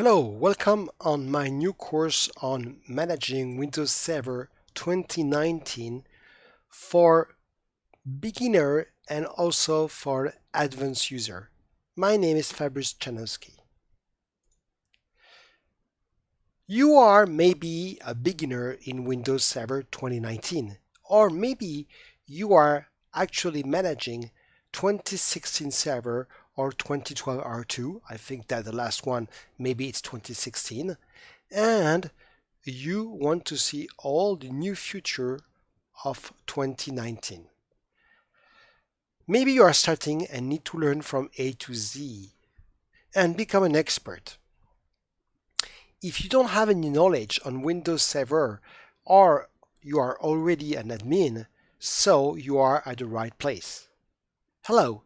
Hello, welcome on my new course on managing Windows Server 2019 for beginner and also for advanced user. My name is Fabrice Chanowski. You are maybe a beginner in Windows Server 2019, or maybe you are actually managing 2016 server or 2012 R2. I think that the last one, maybe it's 2016. And you want to see all the new feature of 2019. Maybe you are starting and need to learn from A to Z and become an expert. If you don't have any knowledge on Windows Server or you are already an admin, so you are at the right place. Hello,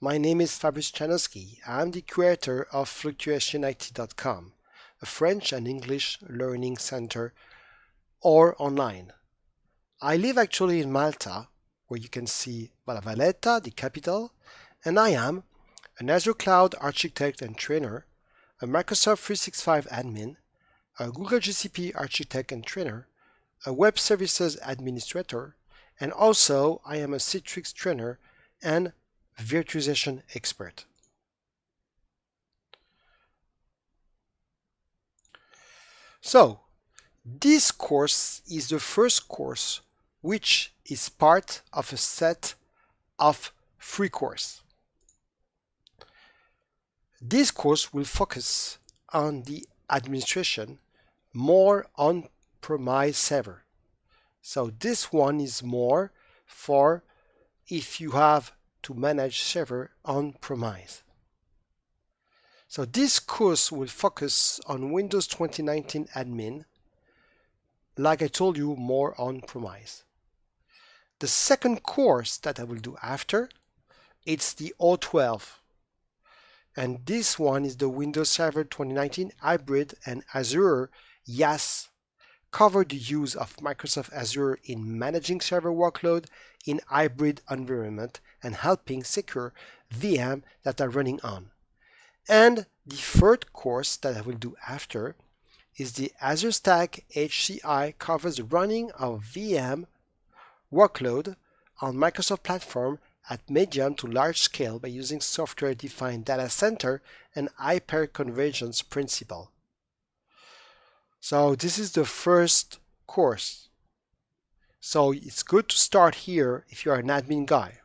my name is Fabrice Chanowski. I'm the creator of fluctuationit.com, a French and English learning center or online. I live actually in Malta, where you can see Valletta, the capital, and I am an Azure Cloud architect and trainer, a Microsoft 365 admin, a Google GCP architect and trainer, a web services administrator, and also I am a Citrix trainer and virtualization expert. So, this course is the first course which is part of a set of 3 courses. This course will focus on the administration more on-premise server. So this one is more for if you have to manage server on-premise. So this course will focus on Windows 2019 admin, like I told you, more on-premise. The second course that I will do after, it's the O12. And this one is the Windows Server 2019 Hybrid and Azure IaaS cover the use of Microsoft Azure in managing server workload in hybrid environment and helping secure VM that are running on. And the third course that I will do after is the Azure Stack HCI covers the running of VM workload on Microsoft platform at medium to large scale by using software-defined data center and hyper-convergence principle. So this is the first course. So it's good to start here if you are an admin guy.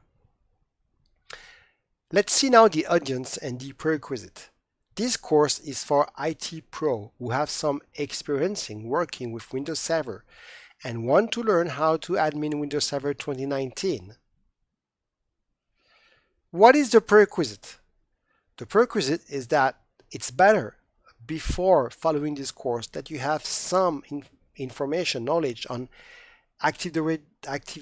Let's see now the audience and the prerequisite. This course is for IT pro who have some experience in working with Windows Server and want to learn how to admin Windows Server 2019. What is the prerequisite? The prerequisite is that it's better before following this course that you have some information, knowledge on Active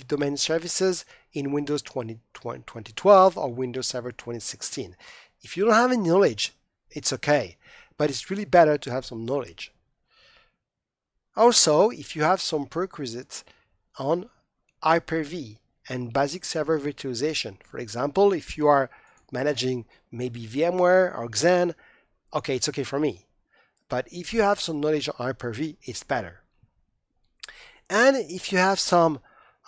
Domain Services in Windows 2012 or Windows Server 2016. If you don't have any knowledge, it's okay, but it's really better to have some knowledge. Also, if you have some prerequisites on Hyper-V and basic server virtualization, for example, if you are managing maybe VMware or Xen, okay, it's okay for me. But if you have some knowledge on Hyper-V, it's better. And if you have some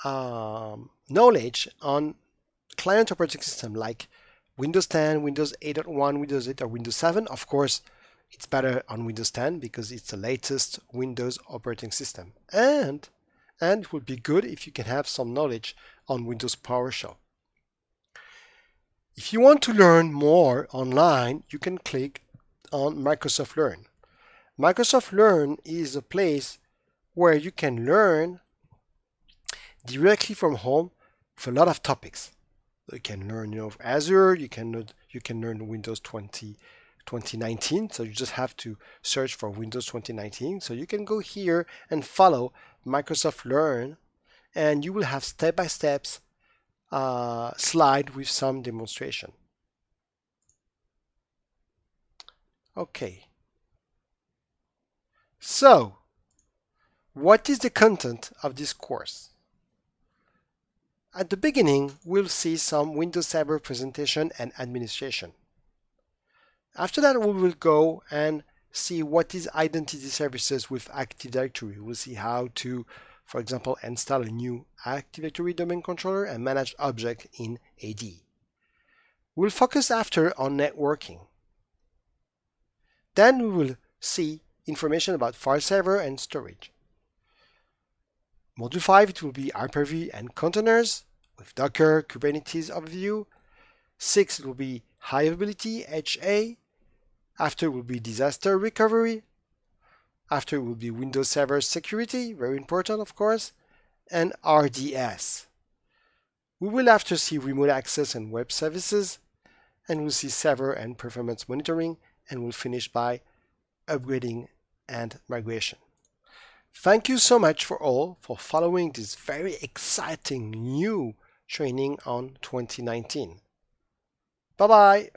knowledge on client operating system like Windows 10, Windows 8.1, Windows 8, or Windows 7, of course, it's better on Windows 10 because it's the latest Windows operating system. And it would be good if you can have some knowledge on Windows PowerShell. If you want to learn more online, you can click on Microsoft Learn. Microsoft Learn is a place where you can learn directly from home with a lot of topics. You can learn Azure, you can learn Windows 2019, so you just have to search for Windows 2019. So you can go here and follow Microsoft Learn, and you will have step-by-step slide with some demonstration. Okay. So, what is the content of this course? At the beginning, we'll see some Windows Server presentation and administration. After that, we will go and see what is identity services with Active Directory. We'll see how to, for example, install a new Active Directory domain controller and manage objects in AD. We'll focus after on networking. Then we will see information about file server and storage. Module 5, it will be Hyper-V and containers with Docker, Kubernetes overview. 6, it will be high availability, HA. After will be disaster recovery. After will be Windows Server security, very important of course, and RDS. We will after see remote access and web services, and we'll see server and performance monitoring, and we'll finish by upgrading and migration. Thank you so much for all for following this very exciting new training on 2019. Bye-bye.